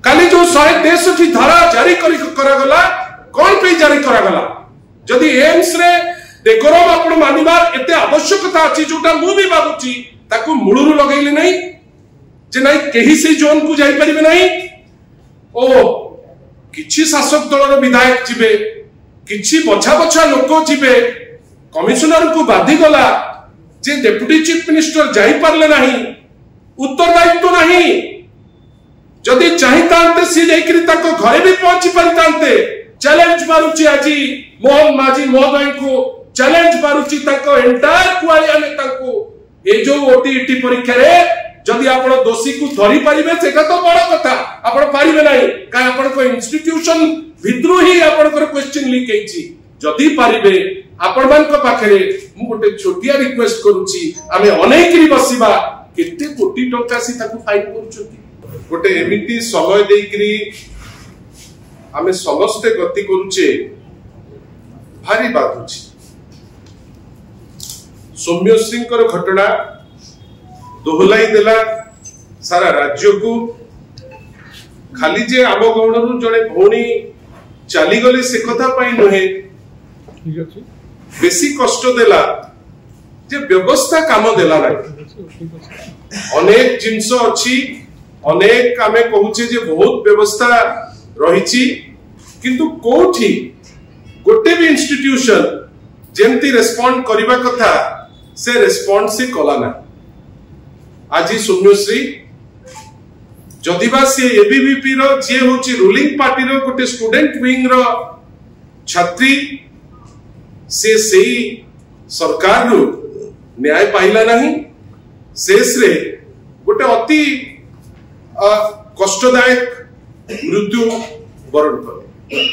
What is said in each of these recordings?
काली जो 163 धारा जारी करागला कौन पे जारी करागला जदि एम्स रे डेकोरम आपण मानिबार एते आवश्यकता अछि जोटा मु भी भाबुची ताकू मुळुरु लगैले नै जे नै केही से जोन को जाई परिबे नै ओ किछि शासक दलर विधायक जिबे किछि बछा बछा लोक जिबे कमिशनर को बाधी गला जे डेप्यूटी चीफ मिनिस्टर जाई पारले नाही उत्तरदायित्व नाही जदि चाहितांते सी जाइकरी ताको घरे भी पहुंची परितांते चैलेंज मारुची आजी मोहन माजी महोदय को चैलेंज मारुची ताको एंटायर कुआलिया ने ताको ए जो ओटीईटी परीक्षा रे जदि आपण दोषी को धरि परिबे सेका तो बड़ कथा आपण पारिबे नाही का आपण को इंस्टीट्यूशन भितरु ही आपण को क्वेश्चन लिक हेची जदि पारिबे आपण मान को पाखरे मु गोटे छोटिया रिक्वेस्ट करूची आमे अनेकरी बसिबा केते कोटी टका सी ताको फाइन करूछथि गोटे एमिति समय देकरी आमे समस्त गति करूचे भारी बाधुची सौम्यश्रींकर घटना दोहलाई देला सारा राज्य को खाली जे आम गौणरू जड़े भौणी चली गले से कथा पाई नुहे बेसी कष्ट देला जे व्यवस्था काम देला नहीं अनेक जिनस अच्छी अनेक आमे कहूचे जे बहुत व्यवस्था रही किंतु कोठी गोटे भी इंस्टीट्यूशन जेमती रेस्पॉन्ड करबा कथा से रेस्पॉन्ड से कला ना आज सौम्यश्री जदिबा से एबीवीपी रो जे होची रूलिंग पार्टी रो गोटे स्टूडेंट विंग रो छात्री से सही सरकार रो न्याय पाइला नहीं शेष रे गोटे अति कष्टदायक मृत्यु वरण करे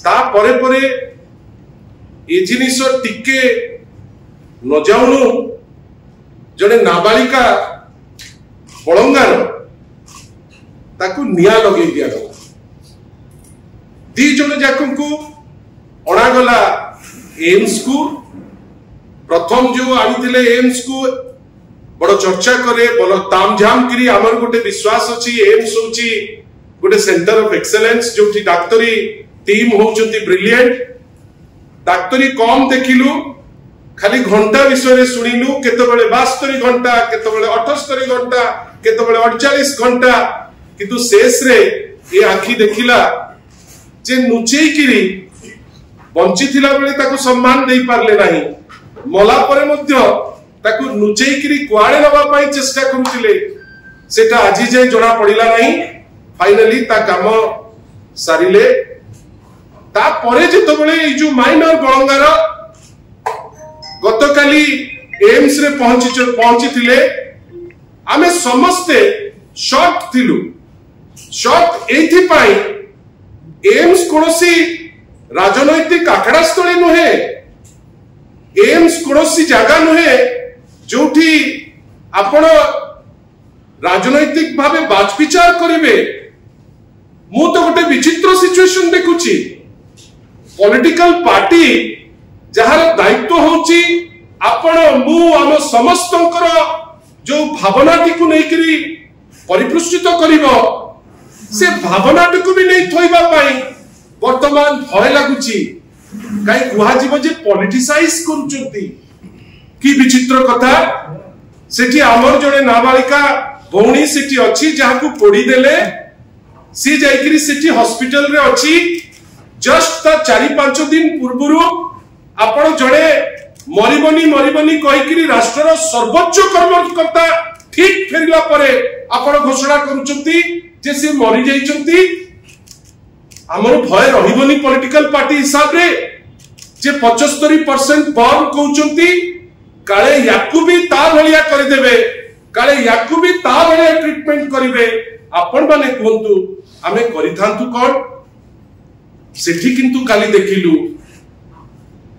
ता परे परे ए जिनिस टिके न जाउनु जड़े नाबालिका बलंगार ताकू निया लगे दिया दी जन जाक को अणागला एम्स को प्रथम जो आनी एम्स को बड़ चर्चा करे बड़ तामझाम करी आमर गोटे विश्वास अच्छी एम्स होची गोटे सेंटर ऑफ एक्सेलेंस जो डाक्तरी टीम होचंती ब्रिलियंट डाक्तरी कम देखिलु खाली घंटा विषय शुणिलु केतबेले 72 घंटा केतबेले 78 घंटा केतबेले 48 घंटा किंतु शेष रे ए आखी देखिला जे नुचेई किरी बंची थिला बेले ताको सम्मान देई पारले नाही मला परे मध्य ताको नुचेई किरी कुआडे नबा पई चेष्टा करूतिले सेटा आजि जे जणा पडिला नाही फाइनली ता काम सारिले ता परे जेतबेले जो माइनर बळंगार गतकाली एम्स रे पहुंची थिले आमे समस्ते शॉक थिलु शॉक एथि पाई एम्स कोनोसी राजनैतिक आखड़ा स्थली नुहे एम्स कोनोसी जगह नुहे जोठी आपण राजनैतिक भावे बाचविचार करिवे मु तो गोटे विचित्र सिचुएशन देखुची पॉलिटिकल पार्टी जहार दायित्व होची आपण मु आम समस्तंकर जो भावनाटी को नेकरी परिपुष्टित करिवो से भावनाटी को भी नहीं थोइबा पाई वर्तमान भय लागुची काई कुहा जीव जे पॉलिटिसाइज करूचंती की विचित्र कथा सेठी आमर जने नाबालिका भौणी सेठी अछि जहाकू पोड़ी देले सी जाइकरी सेठी हॉस्पिटल रे अछि जस्ट ता 4-5 दिन पूर्वरु आपण जड़े मरिबनी कहिकरी राष्ट्र सर्वोच्च कर्मकर्ता ठीक फेरिला परे आपण घोषणा करूचंती जे से मरि जाइचंती हमर भय रहिबनी पॉलिटिकल पार्टी हिसाब रे जे 75% बर्न कहउचंती काले याकू भी ता भलिया कर देबे काले याकू भी ता भलिया ट्रीटमेंट करिवे आपण माने कहंतु आमे करिथांतु कोन सेठी किंतु काली देखिलु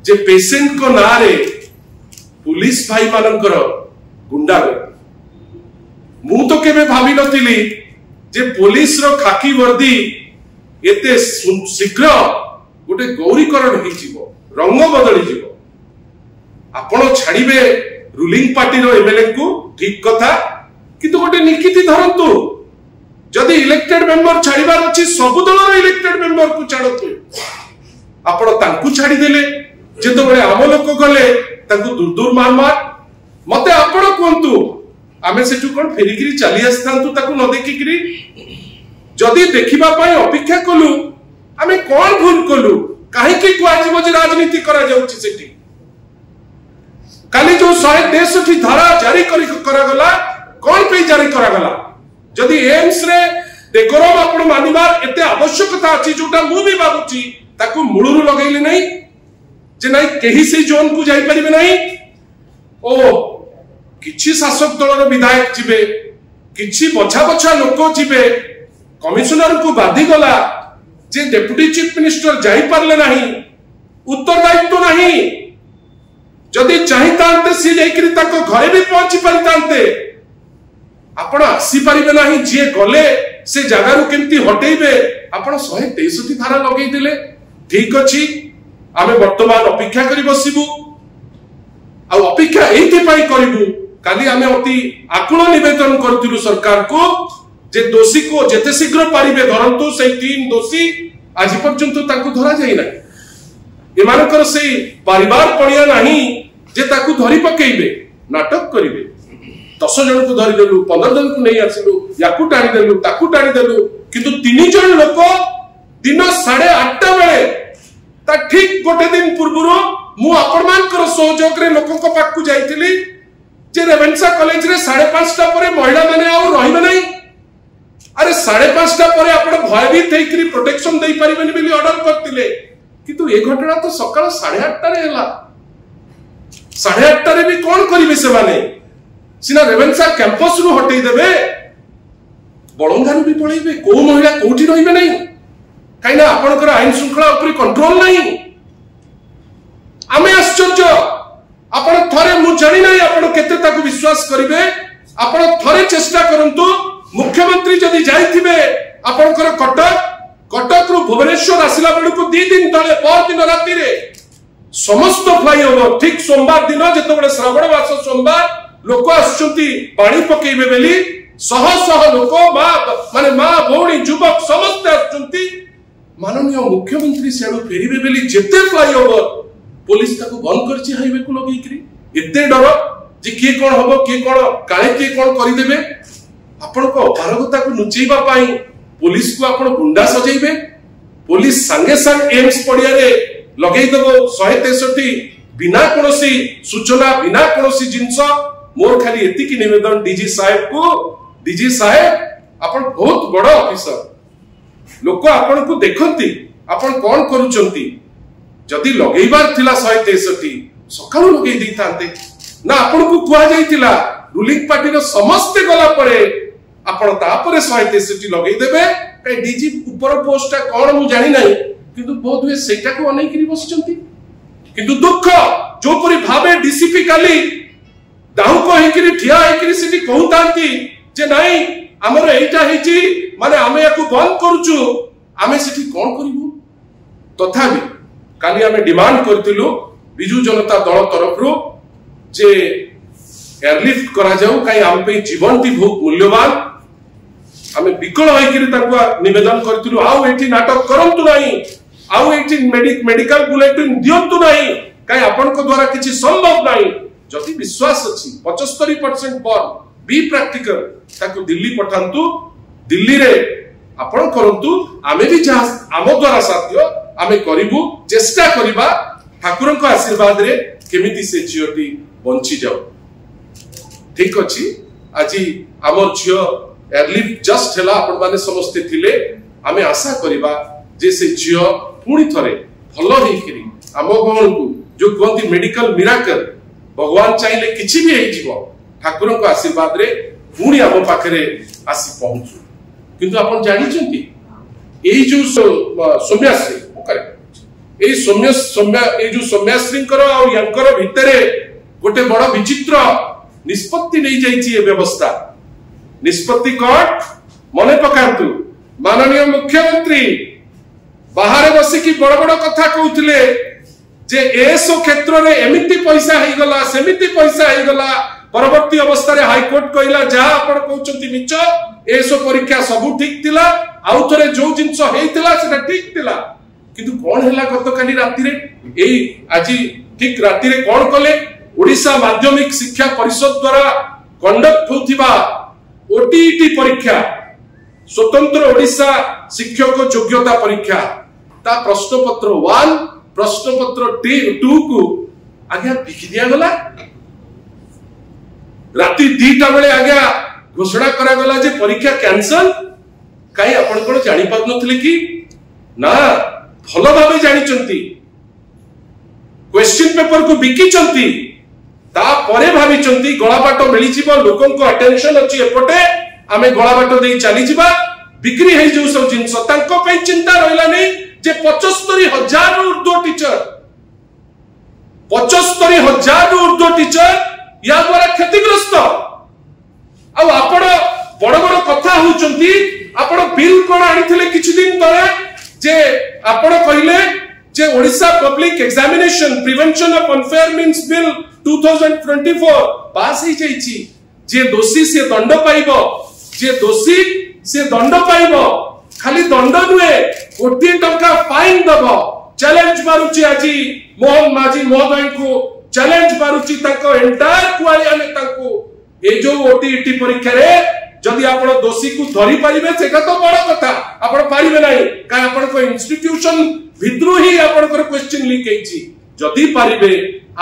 जे पेशेंट को नारे पुलिस भाई मानकर गुंडा मु तो केबे भाबी नथिली जे पुलिस रो खाकी वर्दी एते शीघ्र गोटे गौरीकरण हो जीवो रंग बदली जीवो आपण छाड़िबे रूलिंग पार्टी रो एमएलए को ठीक कथा किंतु गोटे निकिति धरंतु जदि इलेक्टेड मेंबर छाड़बार अच्छी सब दल इलेक्टेड मेंबर को छाड़तु आपण तांकू छाड़ी देले जेतो बळे आम लोक गले तांकू दूर दूर मार मार मते आपण कोंतु आमे सेटु कोन फेरिगिरी चली आस्थांतु ताकू न देखिगिरी जदि देखिबा पई अपेक्षा कलु आमे कोन भूल कलु काहे कि कुआजिबो जे राजनीति करा जाउची सेठी काली जो 163 धारा जारी करा गला कोन पे जारी करा गला जदि एम्स रे डेकोरम आपण मानिबार एते आवश्यकता अछि जोटा मु भी बाबुची ताकू मुळुरु लगैले नै जे नै केही से जोन को जाई परिबे नै ओ किछि शासक दलर विधायक जिबे किछि बछा बछा लोक जिबे कमिशनर को बाधी गला जे डेप्यूटी चीफ मिनिस्टर जाई पारले नाही उत्तरदायित्व नाही जदि चाहितांते सी जाईकरी ताको घरे भी पहुंची परितांते आपण आसी परिबे नाही जे गले से जगारु केमती हटेइबे आपण 163 धारा लगेई दिले ठीक अछि आमे वर्तमान अपेक्षा करी बसिबु आ अपेक्षा एथि पई करिबु काली आमे अति आकुल निवेदन करथिलु सरकार को जे दोषी को जेते शीघ्र पारिबे धरंतु से 3 दोषी आज पर्यंत ताकू धरा जाई ना एमानकर से परिवार पड़िया नाही जे ताकू धरी पकेइबे नाटक करिवे 10 जन को धरी देलु 15 जन को नहीं आसिलु याकू टाणी देलु ताकू टाणी देलु किंतु 3 जन लोक दिन 8:30 बेले ता ठीक गोटे दिन पूर्वरो मु आपनमानकर सहयोग रे लोक को पाकू जाईतिली जे रेवेन्सा कॉलेज रे 5:30 पर महिला माने आ रहिबे नहीं अरे 5:30 पर आपण भयभीत हेकरी प्रोटेक्शन दे परिबेनी बोली ऑर्डर करतिले किंतु ए घटना तो सकाळ 8:30 रे हला 8:30 रे भी कोन करिवे से माने सिना रेवेन्सा कैंपस रु हटई देबे बळंगारु भी पळेबे को महिला कोठी रहिबे नहीं काइना आपनकर आईन श्रृंखला ऊपर कंट्रोल नहीं आमे आश्चर्य आपण थरे मु जानि नाही आपण केते ताकू विश्वास करिवे आपण थरे चेष्टा करंतु मुख्यमंत्री जदि जाइथिबे आपनकर कटक रु भुवनेश्वर आसिला बेलु को 2 दिन तळे पर दिन राति रे समस्त फ्लाईओवर ठीक सोमवार दिन जेतबेले श्रावण मास सोमवार लोक आछंती पानी पकेइबे बेली सह सह लोक माने मा भौणी युवक समस्त आछंती माननीय मुख्यमंत्री सेडु फेरिबे बेली जेते फ्लाईओवर पुलिस ताको बंद करछि हाईवे को लगेइकरी एते डर जे के कोन हबो के कोन काळे के कोन करि देबे आपण को अपारगता को नुचेबा पाई पुलिस को आपण गुंडा सजेइबे पुलिस संगे संग एम्स पडिया रे लगेइ देबो 163 बिना कोनोसी सूचना बिना कोनोसी जिंस मोर खाली एति की निवेदन डीजी साहेब आपण बहुत बड़ ऑफिसर लोक आपण को देखंती आपण कोन करूचंती जदि लगेइबार थिला 163 सकाळु लगेइ दैतांते ना आपण को कुआ जाइतिला रूलिंग पार्टी रो समस्त गला परे आपण तापरे 163 लगेइ देबे कई डीजी ऊपर पोस्टटा कोन मु जानि नाही किंतु बहुत वे सेटा को अनै करी बसचंती किंतु दुख जो परी भाबे डीसीपी काली दाहु को हेकरी ठिया हेकरी सिटी कहउतांती जे नाही हमर एटा हेची माने आमे याकू बंद करूचु आमे सिटी कोन करिवु तथापि काली आमे डिमांड करतिलु बिजू जनता दल तरफ रो जे एयरलिफ्ट करा जाऊ काई आम पे जीवन टी बहुत मूल्यवान आमे विकल होइकरी ताकू निवेदन करतिलु आउ एठी नाटक करंतु नाही आउ एठी मेडिकल बुलेटिन दियंतु नाही काई आपन को द्वारा किछि संभव नाही जति विश्वास अछि 75% पर बी प्रैक्टिकल ताकू दिल्ली पठांतु दिल्ली रे आपण करंतु आमे भी जा आम द्वारा साध्य आमे करिवु चेष्टा करिबा ठाकुर को आशीर्वाद रे केमिति से जियोटी बंची जाऊ ठीक अछि आजी हमर जियो एयरलिफ्ट जस्ट हला आपण माने समस्त थिले आमे आशा करिबा जे से जियो पुणी थरे भलो हेकरी आम गण को जो कहती मेडिकल मिराकल भगवान चाहिले किछि भी हेइ जीवो ठाकुर को आशीर्वाद रे पुणी आम पाखरे आसी पहुंचू किंतु आपण जानि छथि एई जो सौम्याश्री करे एई सौम्या एई जो सौम्याश्री कर आ यंकर भितरे गोटे बड़ विचित्र निष्पत्ति नहीं जाइछि ए व्यवस्था निष्पत्ति कोन मने पकांतु माननीय मुख्यमंत्री बाहर बसी की बड़ बड़ कथा कहउथिले जे एसो क्षेत्र रे एमिति पैसा हेइ गला सेमिति पैसा हेइ गला परवर्ती अवस्था हाईकोर्ट कहला जहाँ आपण कहउचंती मिच एसो परीक्षा सब ठीक थिला आउ थरे जो जिंस हेइतिला सेटा ठीक थिला किंतु कोन हैला गतकाली राति रे एई आज ठीक राति रे कोन कले ओडिशा माध्यमिक शिक्षा परिषद द्वारा कंडक्ट होथिबा ओटीईटी परीक्षा स्वतंत्र ओडिशा शिक्षक योग्यता परीक्षा ता प्रश्न पत्र 1 प्रश्न पत्र 2 को आज्ञा बिकी दिया गला राति 2टा बेले आज्ञा घोषणा करा गला जे परीक्षा कैंसल काई आपण कोन जानि पार नथले कि ना भलो भाबे जानि चंती क्वेश्चन पेपर को बिकी चंती ता परे भाबी चंती गळा बाटो मिली जीव लोकन को अटेंशन अछि एपटे आमे गळा बाटो देई चली जीवा बिक्री हे जो सब जिंस तांको पे चिंता रहला नै जे 75000 रु ऊर्ध्व टीचर 75000 रु ऊर्ध्व टीचर या द्वारा क्षतिग्रस्त आ आपण बड़ बड़ कथा होचंती आपण बिल कोन आनिथिले किछि दिन तळे जे आपण कहिले जे Odisha public examination prevention of unfair means bill 2024 pass ही जाईची जे दोषी से दंड पाइबो जे दोषी से दंड पाइबो खाली दंड नुए कोटी टंका फाइन दबो चैलेंज मारुची आजी मोहन माजी महोदय को चैलेंज मारुची ताको एंटायर कुआलिया नेता को ए जो ओटीईटी परीक्षा रे जदि आपण दोषी को धरि परिबे सेटा तो बड़ कथा आपण पारिबे नाही का आपण को इंस्टीट्यूशन भितरु ही आपण को क्वेश्चन लीक हेची जदि पारिबे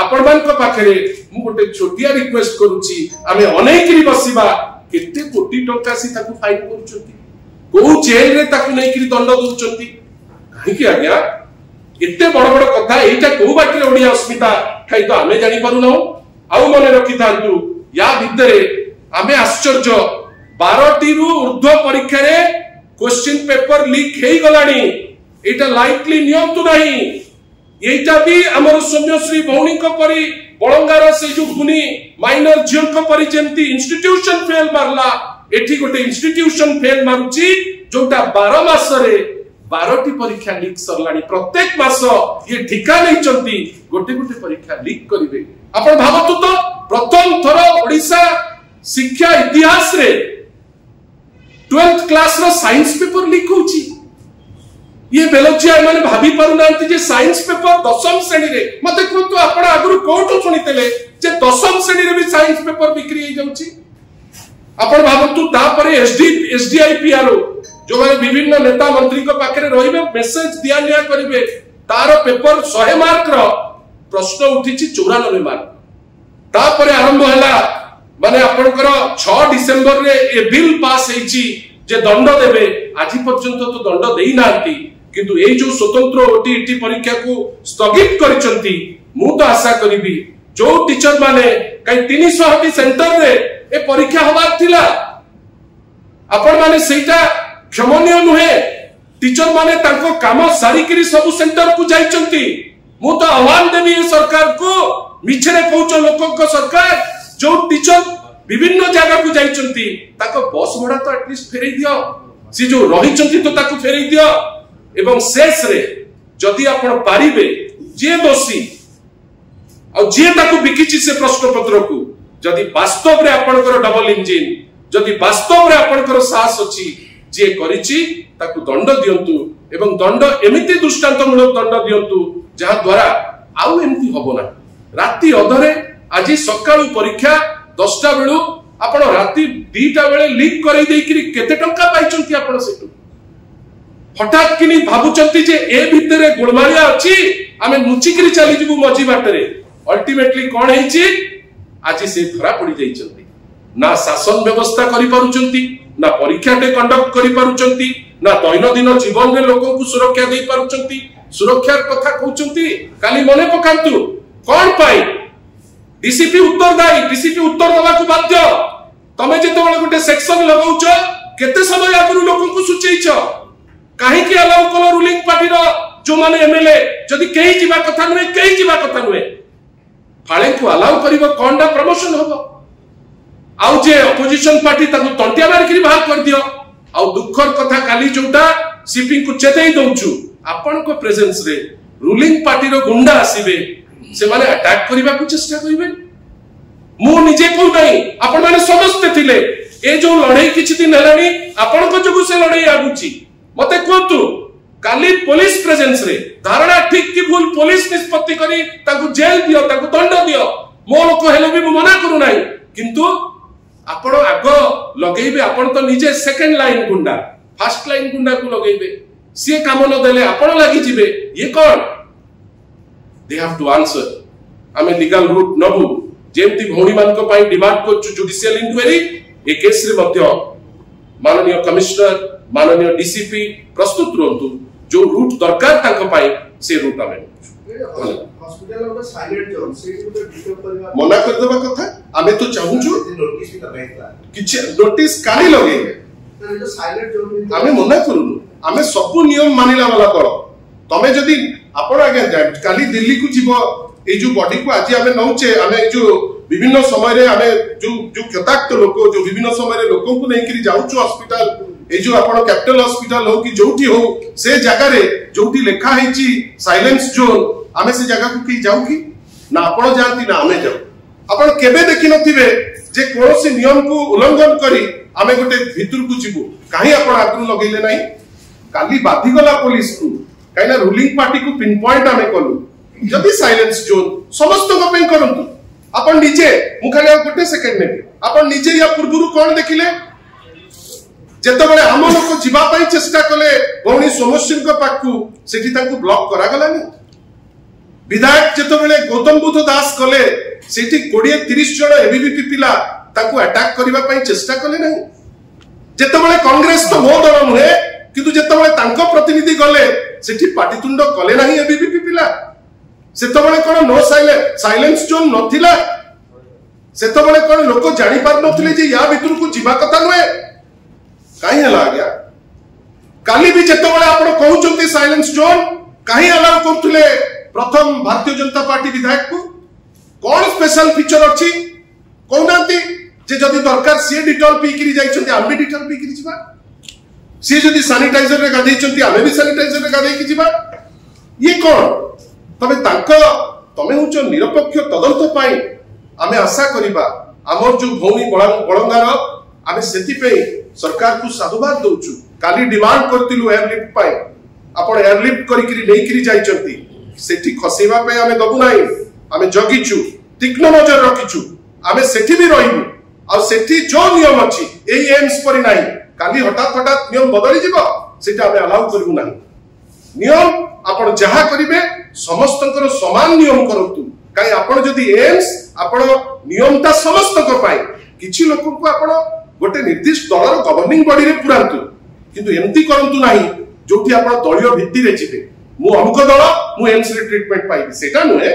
आपण मान को पाखरे मु गोटे छोटिया रिक्वेस्ट करूची आमे अनेकरी बसिबा केते कोटी टंका सी ताकू फाइन करूचंती को जेल रे ताकू नै कि दंड दोचंती काहे कि आज्ञा एते बड़ बड़ कथा एटा को बाटे ओडिया अस्मिता खाइ तो आमे जानि पारु न आउ मने रखि थांतु या भितरे आमे आश्चर्य 12टी रु ऊर्ध्व परीक्षा रे क्वेश्चन पेपर लीक हेई गलानी एटा लाइटली नियंतु नाही एटा भी हमर सौम्यश्री भौणी को परी बळंगार से जो गुनी माइनर जियो को परी जेंती इंस्टीट्यूशन फेल मारला एठी गोटे इंस्टीट्यूशन फेल मारुची जोटा 12 मास रे 12टी परीक्षा लीक सरलानी प्रत्येक मास ये ठिका नै चंती गोटे गोटे परीक्षा लीक करिवे आपण भाबतु तो प्रथम थर ओडिशा शिक्षा इतिहास रे 12th क्लास रो साइंस पेपर लीक होची ये बेलोचिया माने भाभी पारु नांती जे साइंस पेपर 10म श्रेणी रे मते कोतो आपण आगरु कोठो सुनितेले जे 10म श्रेणी रे भी साइंस पेपर बिक्री हे जाउची आपण भाबतु ता परे एसडीआईपीआर जो माने विभिन्न नेता मंत्री को पाखरे रहिबे मेसेज दिया निया करिवे तार पेपर 100 मार्क रो प्रश्न उठिची 94 मार्क ता परे आरंभ हैला माने आपनकर 6 डिसेंबर रे ए बिल पास हेची जे दंड देबे आजि पर्यंत तो दंड देई नांती किंतु ए जो स्वतंत्र ओटीईटी परीक्षा को स्थगित करिसंती मु तो आशा करिबी जो टीचर माने कई 300 टी सेंटर रे ए परीक्षा होबार थिला आपण माने सेटा क्षमनीय नुहे टीचर माने तांको काम सारिकरी सब सेंटर को जाइचंती मु तो आह्वान देबी ए सरकार को मिछरे कहउचो लोकक सरकार जो टीचर विभिन्न जगह को जाइचंती ताको बस भड़ा तो एटलीस्ट फेरै दियो सी जो रहिचंती तो ताको फेरै दियो एवं शेष रे जदि आपण पारिबे जे दोषी आ जे ताको बिकिछि से प्रश्न पत्र को जदि वास्तव रे आपनकर डबल इंजिन जदि वास्तव रे आपनकर साहस अछि जे करिछि ताको दंड दियंतु एवं दंड एमिति दृष्टांतमूलक दंड दियंतु जहा द्वारा आउ एमिति होबो ना राति अधरे आज सकाळु परीक्षा 10टा बेलू आपण राति 2टा बेले लीक करै देइकरी केते टंका पाइचंती आपण सेटु हठात किनी भाबुचंती जे ए भितरे गुळमारिया अछि आमे नुचिकरी चली जिबु मजी बाटरे अल्टीमेटली कोन हेछि आज से धरा पड़ी जाइचंती ना शासन व्यवस्था करि पारुचंती ना परीक्षा टे कंडक्ट करि पारुचंती ना दैनंदिन जीवन रे लोकन को सुरक्षा देई पारुचंती सुरक्षार कथा कहउचंती काली मने पकांतु कोन पाई डीसीपी उत्तरदायी डीसीपी उत्तर दबा को बाध्य तमे जेतेबेले गोटे सेक्शन लगाउछ केते समय आगरु लोकन को सुचैछ काहे कि अलाउ कलो रूलिंग पार्टी रो जो माने एमएलए जदी केही जीवा कथा नुए केही जीवा कथा नुए फाळे को अलाउ करिवो कोनडा प्रमोशन होबो आउ जे अपोजिशन पार्टी ताकू तंटिया मार करी बाहर कर दियो आउ दुखर कथा काली जोटा सीपी को चेतई दउछु आपण को प्रेजेंस रे रूलिंग पार्टी रो गुंडा आसीबे से माने अटैक करिबा को चेष्टा करिबे मु निजे को नहीं आपण माने समस्त थिले ए जो लड़ाई किछि दिन हेलानी आपण को जगु से लड़ाई आगुची मते कहतु काली पुलिस प्रेजेंस रे धारणा ठीक कि भूल पुलिस निष्पत्ति करी ताकू जेल दियो ताकू दंड दियो मो लोक हेले भी मना करू नाही किंतु आपण आग लगेइबे आपण तो निजे सेकंड लाइन गुंडा फर्स्ट लाइन गुंडा को लगेइबे सी काम न देले आपण लागि जिबे ये कोन दे हैव टू आंसर आमे लीगल रूट नबु जेमती भौणी मान को पाई डिमांड को जुडिशियल इंक्वायरी ए केस रे मध्य माननीय कमिश्नर माननीय डीसीपी प्रस्तुत रहंतु जो रूट दरकार ताको पाई से रूट आमे हॉस्पिटल में साइलेंट जोन से डिस्टर्ब करबा मना कर देबा कथा आमे तो चाहू छु नोटिस भी करबा किछ नोटिस काली लगे जो साइलेंट जोन आमे मना करूनु आमे सब नियम मानिला वाला कर तमे जदी आपण आगे काली दिल्ली को जीवो ए जो बॉडी को आज आमे नौचे आमे जो विभिन्न समय रे आमे जो क्षताक्त लोक जो विभिन्न समय रे लोकन को नहीं करी जाउछु हॉस्पिटल ए जो आपण कैपिटल हॉस्पिटल हो कि जोठी हो से जगह रे जोठी लेखा हेची साइलेंस जोन आमे से जगह को की जाउ की ना आपण जानती ना आमे जाउ आपण केबे देखि नथिबे जे कोनोसी नियम को उल्लंघन करी आमे गोटे भितर को जीवु काहे आपण आगु लगेले नाही काली बाधी गला पुलिस को काइना रूलिंग पार्टी को पिन पॉइंट आमे कलु जदी साइलेंस जोन समस्त को पे करंतु आपण नीचे मु खाली गोटे सेकंड ने आपण नीचे या पूर्वरु कोन देखिले जेते बळे हम लोक जीवा पई चेष्टा कले भौणी सोमश्री को पाकू सेठी ताकू ब्लॉक करा गलानी विधायक जेते बळे गौतम बुद्ध दास कले सेठी 20-30 जण एबीवीपी पिला ताकू अटैक करबा पई चेष्टा कले नहीं जेते बळे कांग्रेस तो मो दल नुहे किंतु जेते बळे तांको प्रतिनिधि गले सेठी पाटितुंड कले नहीं एबीवीपी पिला सेते बळे कोन नो साइलेंस जोन नथिला सेते बळे कोन लोक जानि पार नथिले जे या भितर को जीवा कथा नुहे काहे हला गया काली भी जेते बळे आपण कहउचंती साइलेंस जोन काहे अलाउ करथुले प्रथम भारतीय जनता पार्टी विधायक को कौन स्पेशल फीचर अछि कहउनांती जे जदी दरकार सी डिटॉल पी करी जाइछंती हम भी डिटॉल पी करी जिबा सी जदी सैनिटाइजर रे गाधैछंती हम भी सैनिटाइजर रे गाधै की जिबा ये कोन तबे तांको तमे हुचो निरपेक्ष तदंत पाई आमे आशा करिबा हमर जो भौणी बळंगार आमे सेति पे सरकार को साधुवाद दउछु काली डिमांड करतिलु एयरलिफ्ट पाई आपण एयरलिफ्ट करी करी नै करी जाइछंती सेठी खसेबा पे आमे दबु नाही आमे जगिछु तीक्ष्ण नजर रखिछु आमे सेठी भी रहिबु आ सेठी जो नियम अछि एई एम्स परि नाही काली हठात हठात नियम बदली जिवो सेटा आमे अलाउ करबु नाही नियम आपण जहा करिवे समस्तकर समान नियम करतु काई आपण जदी एम्स आपण नियमता समस्त को पाई किछि लोक को आपण गोटे निर्दिष्ट दलर गवर्निंग बॉडी रे पुरांतु किंतु एमती करंतु नाही जोठी आपण दलियो भित्ति रे जिवे मु अमुक दल मु एम्स रे ट्रीटमेंट पाई सेटा नुहे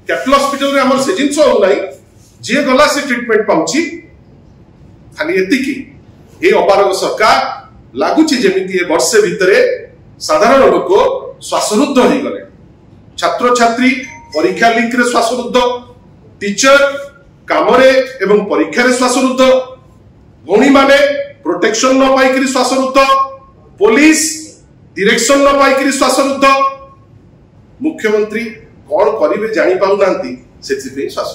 कैपिटल हॉस्पिटल रे हमर से जिंस हो नाही जे गला से ट्रीटमेंट पाउची खाली एतिकी ए अपारग सरकार लागुची जेमिति ए वर्षे भितरे साधारण लोक श्वासरुद्ध हो गले छात्र छात्री परीक्षा लिंक रे श्वासरुद्ध टीचर कामरे एवं परीक्षा रे श्वासरुद्ध भौणी माने प्रोटेक्शन न पाई करी श्वासरुद्ध पुलिस डायरेक्शन न पाई करी श्वासरुद्ध मुख्यमंत्री कौन करिवे जानि पाउ नांती सेति पे श्वास